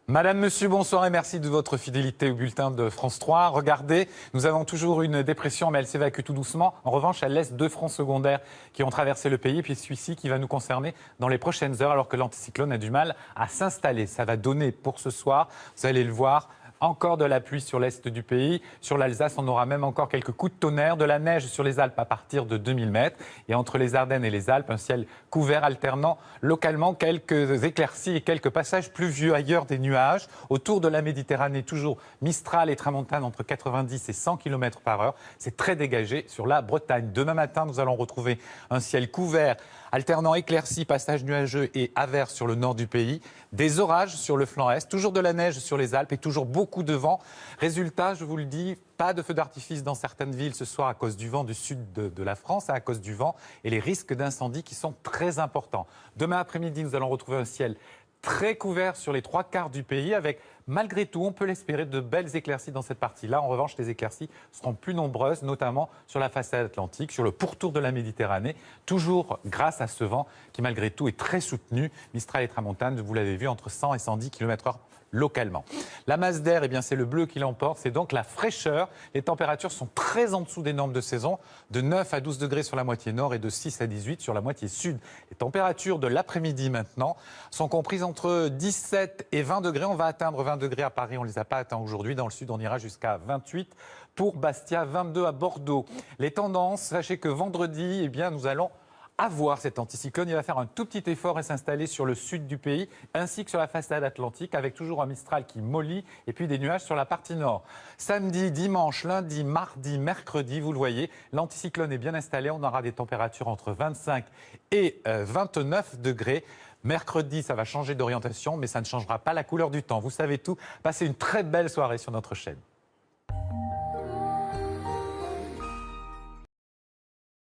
Madame, Monsieur, bonsoir et merci de votre fidélité au bulletin de France 3. Regardez, nous avons toujours une dépression, mais elle s'évacue tout doucement. En revanche, elle laisse deux fronts secondaires qui ont traversé le pays, puis celui-ci qui va nous concerner dans les prochaines heures, alors que l'anticyclone a du mal à s'installer. Ça va donner pour ce soir, vous allez le voir, encore de la pluie sur l'est du pays. Sur l'Alsace, on aura même encore quelques coups de tonnerre, de la neige sur les Alpes à partir de 2000 mètres. Et entre les Ardennes et les Alpes, un ciel couvert alternant localement quelques éclaircies et quelques passages pluvieux. Ailleurs, des nuages. Autour de la Méditerranée, toujours Mistral et Tramontane entre 90 et 100 km par heure. C'est très dégagé sur la Bretagne. Demain matin, nous allons retrouver un ciel couvert, alternant éclaircies, passages nuageux et averses sur le nord du pays. Des orages sur le flanc est, toujours de la neige sur les Alpes et toujours beaucoup de vent. Résultat, je vous le dis, pas de feux d'artifice dans certaines villes ce soir à cause du vent du sud de la France, à cause du vent et les risques d'incendie qui sont très importants. Demain après-midi, nous allons retrouver un ciel très couvert sur les trois quarts du pays avec, malgré tout, on peut l'espérer, de belles éclaircies dans cette partie-là. En revanche, les éclaircies seront plus nombreuses, notamment sur la façade atlantique, sur le pourtour de la Méditerranée, toujours grâce à ce vent qui, malgré tout, est très soutenu. Mistral et Tramontane, vous l'avez vu, entre 100 et 110 km/h localement. La masse d'air, eh bien, c'est le bleu qui l'emporte, c'est donc la fraîcheur. Les températures sont très en dessous des normes de saison, de 9 à 12 degrés sur la moitié nord et de 6 à 18 sur la moitié sud. Les températures de l'après-midi maintenant sont comprises entre 17 et 20 degrés. On va atteindre 20 degrés à Paris, on ne les a pas atteints aujourd'hui. Dans le sud, on ira jusqu'à 28 pour Bastia, 22 à Bordeaux. Les tendances, sachez que vendredi, eh bien, nous allons avoir cet anticyclone. Il va faire un tout petit effort et s'installer sur le sud du pays, ainsi que sur la façade atlantique, avec toujours un Mistral qui mollit et puis des nuages sur la partie nord. Samedi, dimanche, lundi, mardi, mercredi, vous le voyez, l'anticyclone est bien installé. On aura des températures entre 25 et 29 degrés. Mercredi, ça va changer d'orientation, mais ça ne changera pas la couleur du temps. Vous savez tout. Passez une très belle soirée sur notre chaîne.